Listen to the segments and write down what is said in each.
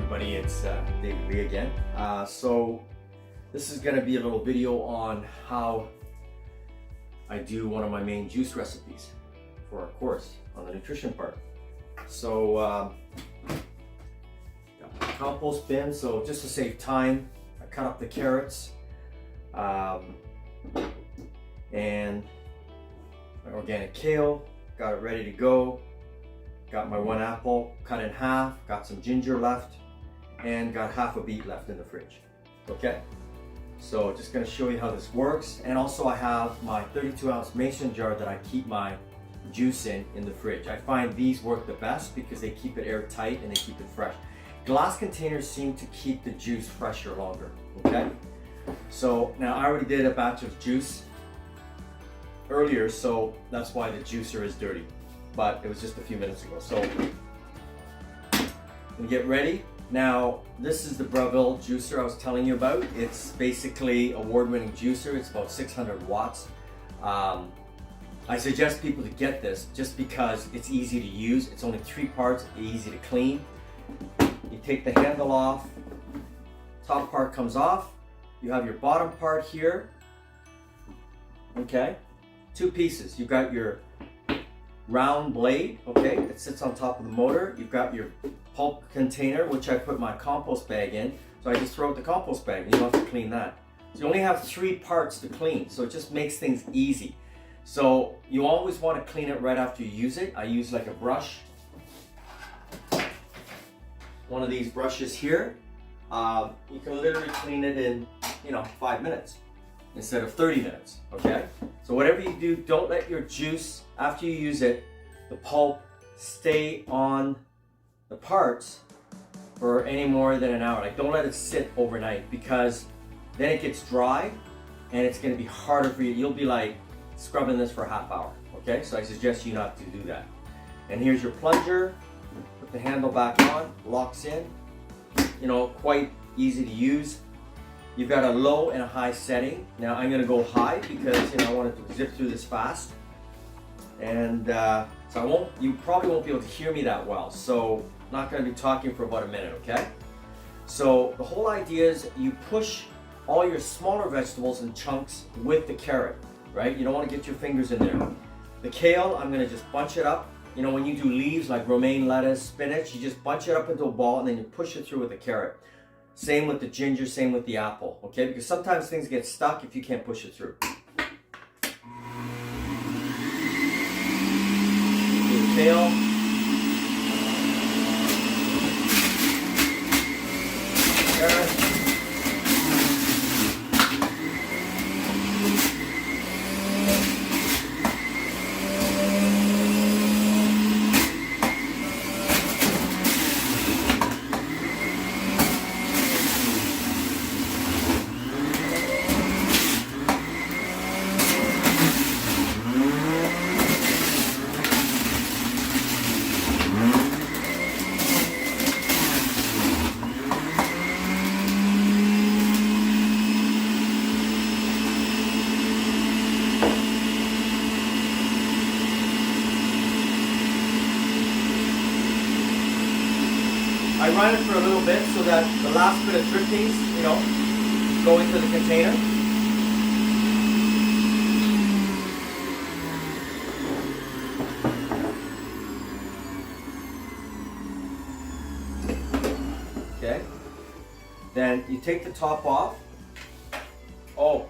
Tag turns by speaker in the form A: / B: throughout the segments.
A: everybody, it's David Lee again. So this is going to be a little video on how I do one of my main juice recipes for our course on the nutrition part. So got my compost bin, so just to save time, I cut up the carrots and my organic kale, got it ready to go. Got my one apple cut in half, got some ginger left, and got half a beet left in the fridge. Okay, so just gonna show you how this works. And also I have my 32-ounce mason jar that I keep my juice in the fridge. I find these work the best because they keep it airtight and they keep it fresh. Glass containers seem to keep the juice fresher longer, okay? So now I already did a batch of juice earlier, so that's why the juicer is dirty. But it was just a few minutes ago. So we get ready. Now, this is the Breville juicer I was telling you about. It's basically award-winning juicer. It's about 600 watts. I suggest people to get this just because it's easy to use. It's only 3 parts, easy to clean. You take the handle off, top part comes off. You have your bottom part here. Okay, 2 pieces. You've got your round blade, okay, that sits on top of the motor. You've got your pulp container, which I put my compost bag in. So I just throw out the compost bag and you don't have to clean that. So you only have 3 parts to clean, so it just makes things easy. So you always want to clean it right after you use it. I use like a brush, one of these brushes here. You can literally clean it in, 5 minutes instead of 30 minutes, okay? So whatever you do, don't let your juice, after you use it, the pulp stay on the parts for any more than an hour. Like, don't let it sit overnight because then it gets dry and it's gonna be harder for you. You'll be like scrubbing this for a half hour, okay? So I suggest you not to do that. And here's your plunger, put the handle back on, locks in, quite easy to use. You've got a low and a high setting. Now I'm gonna go high because I want it to zip through this fast. And so you probably won't be able to hear me that well. So I'm not gonna be talking for about a minute, okay? So the whole idea is you push all your smaller vegetables in chunks with the carrot, right? You don't wanna get your fingers in there. The kale, I'm gonna just bunch it up. When you do leaves like romaine lettuce, spinach, you just bunch it up into a ball and then you push it through with the carrot. Same with the ginger, same with the apple, okay? Because sometimes things get stuck if you can't push it through. The kale. Carrot. I run it for a little bit so that the last bit of drippings, go into the container. Okay. Then you take the top off. Oh,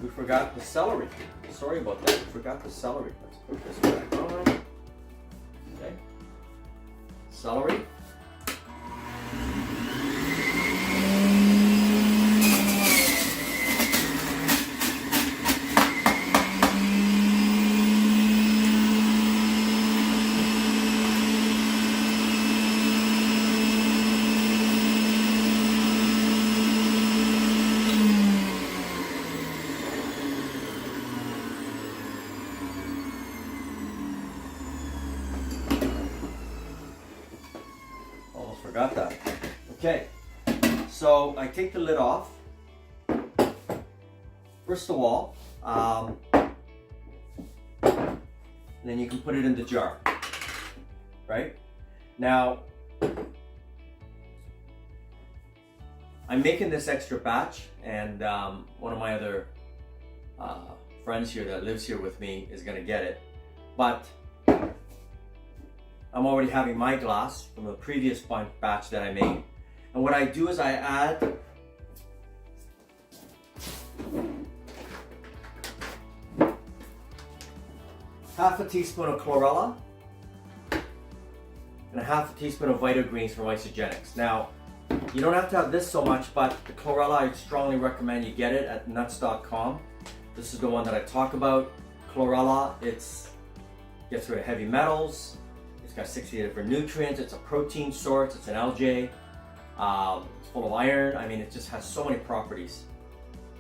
A: we forgot the celery. Sorry about that. We forgot the celery. Let's put this back on. Okay. Celery. Forgot that. Okay, so I take the lid off. First of all, and then you can put it in the jar, right? Now, I'm making this extra batch, and one of my other friends here that lives here with me is gonna get it. But I'm already having my glass from the previous batch that I made. And what I do is I add half a teaspoon of chlorella and a half a teaspoon of Vitagreens from Isagenix. Now, you don't have to have this so much, but the chlorella, I strongly recommend you get it at nuts.com. This is the one that I talk about. Chlorella, gets rid of heavy metals. It's got 60 different nutrients. It's a protein source. It's an algae. It's full of iron. I mean, it just has so many properties.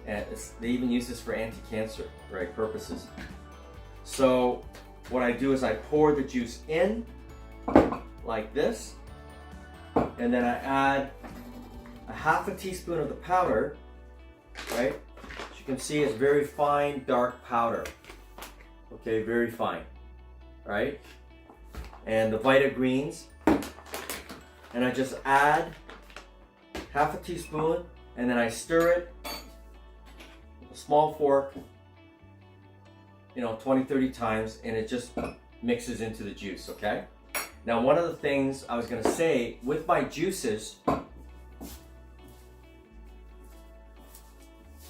A: And they even use this for anti-cancer, right, purposes. So what I do is I pour the juice in like this, and then I add a half a teaspoon of the powder, right? As you can see, it's very fine, dark powder. Okay, very fine, right? And the Vitagreens, and I just add half a teaspoon, and then I stir it with a small fork, 20-30 times, and it just mixes into the juice, okay? Now, one of the things I was gonna say, with my juices,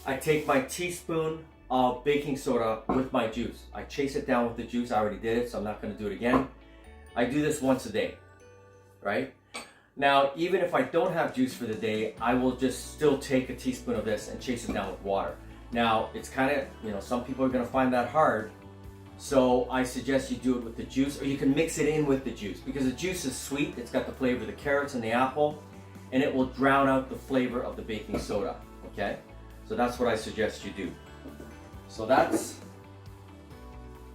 A: I take my teaspoon of baking soda with my juice. I chase it down with the juice. I already did it, so I'm not gonna do it again. I do this once a day, right? Now, even if I don't have juice for the day, I will just still take a teaspoon of this and chase it down with water. Now, it's kind of, some people are gonna find that hard. So I suggest you do it with the juice, or you can mix it in with the juice, because the juice is sweet. It's got the flavor of the carrots and the apple, and it will drown out the flavor of the baking soda, okay? So that's what I suggest you do. So that's,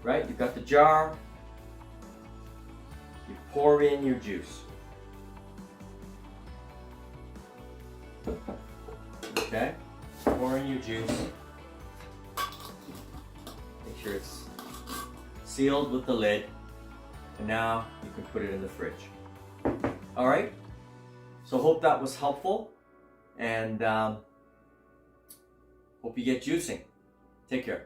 A: right, you've got the jar, you pour in your juice. Okay, pour in your juice. Make sure it's sealed with the lid, and now you can put it in the fridge. All right, so hope that was helpful, and hope you get juicing. Take care.